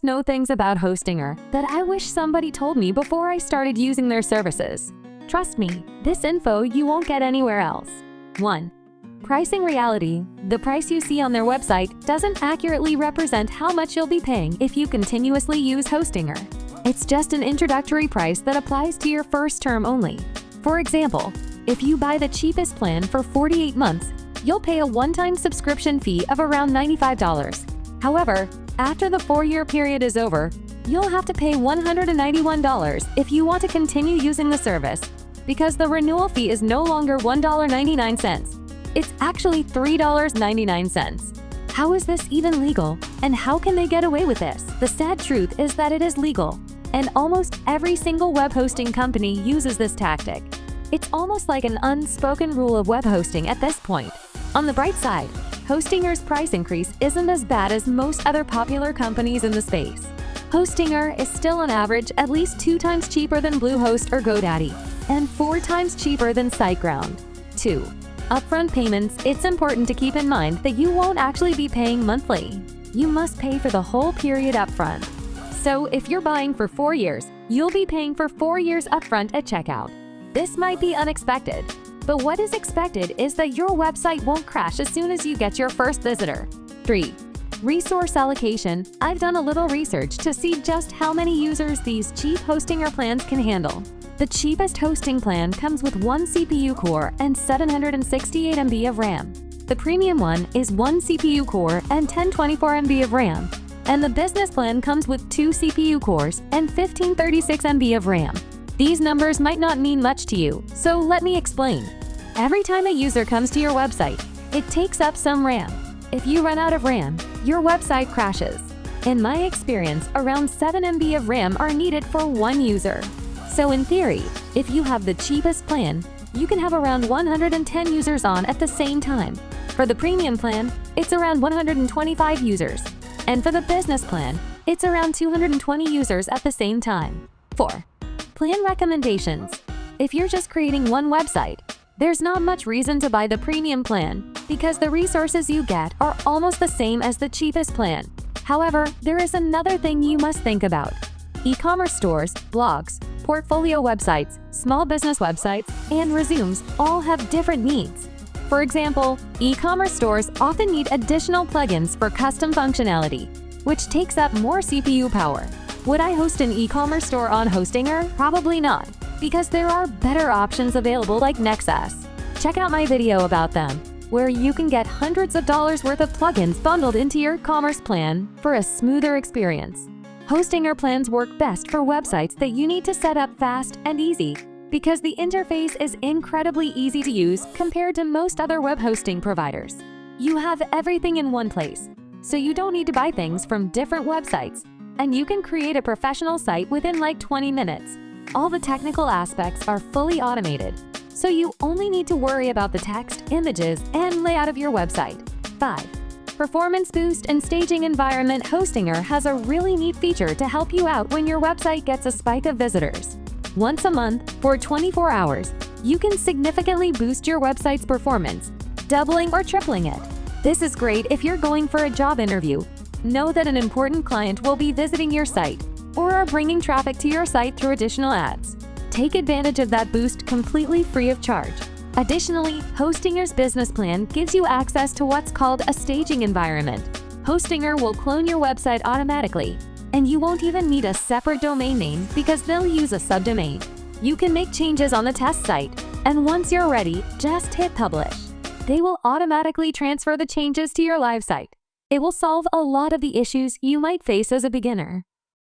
know things about Hostinger that I wish somebody told me before I started using their services. Trust me, this info you won't get anywhere else. 1. Pricing reality. The price you see on their website doesn't accurately represent how much you'll be paying if you continuously use Hostinger. It's just an introductory price that applies to your first term only. For example, if you buy the cheapest plan for 48 months, you'll pay a one-time subscription fee of around $95. However, after the 4-year period is over, you'll have to pay $191 if you want to continue using the service, because the renewal fee is no longer $1.99. It's actually $3.99. How is this even legal? And how can they get away with this? The sad truth is that it is legal, and almost every single web hosting company uses this tactic. It's almost like an unspoken rule of web hosting at this point. On the bright side, Hostinger's price increase isn't as bad as most other popular companies in the space. Hostinger is still on average at least 2 times cheaper than Bluehost or GoDaddy, and 4 times cheaper than SiteGround. 2. Upfront payments. It's important to keep in mind that you won't actually be paying monthly. You must pay for the whole period upfront. So if you're buying for 4 years, you'll be paying for 4 years upfront at checkout. This might be unexpected, but what is expected is that your website won't crash as soon as you get your first visitor. 3. Resource allocation. I've done a little research to see just how many users these cheap Hostinger plans can handle. The cheapest hosting plan comes with 1 CPU core and 768 MB of RAM. The premium one is 1 CPU core and 1024 MB of RAM. And the business plan comes with 2 CPU cores and 1536 MB of RAM. These numbers might not mean much to you, so let me explain. Every time a user comes to your website, it takes up some RAM. If you run out of RAM, your website crashes. In my experience, around 7 MB of RAM are needed for 1 user. So in theory, if you have the cheapest plan, you can have around 110 users on at the same time. For the premium plan, it's around 125 users. And for the business plan, it's around 220 users at the same time. 4. Plan recommendations. If you're just creating one website, there's not much reason to buy the premium plan because the resources you get are almost the same as the cheapest plan. However, there is another thing you must think about. E-commerce stores, blogs, portfolio websites, small business websites, and resumes all have different needs. For example, e-commerce stores often need additional plugins for custom functionality, which takes up more CPU power. Would I host an e-commerce store on Hostinger? Probably not, because there are better options available like Nexus. Check out my video about them, where you can get hundreds of dollars worth of plugins bundled into your commerce plan for a smoother experience. Hostinger plans work best for websites that you need to set up fast and easy, because the interface is incredibly easy to use compared to most other web hosting providers. You have everything in one place, so you don't need to buy things from different websites, and you can create a professional site within like 20 minutes. All the technical aspects are fully automated, so you only need to worry about the text, images, and layout of your website. 5. Performance boost and staging environment. Hostinger has a really neat feature to help you out when your website gets a spike of visitors. Once a month, for 24 hours, you can significantly boost your website's performance, doubling or tripling it. This is great if you're going for a job interview, know that an important client will be visiting your site, or are bringing traffic to your site through additional ads. Take advantage of that boost completely free of charge. Additionally, Hostinger's business plan gives you access to what's called a staging environment. Hostinger will clone your website automatically, and you won't even need a separate domain name because they'll use a subdomain. You can make changes on the test site, and once you're ready, just hit publish. They will automatically transfer the changes to your live site. It will solve a lot of the issues you might face as a beginner.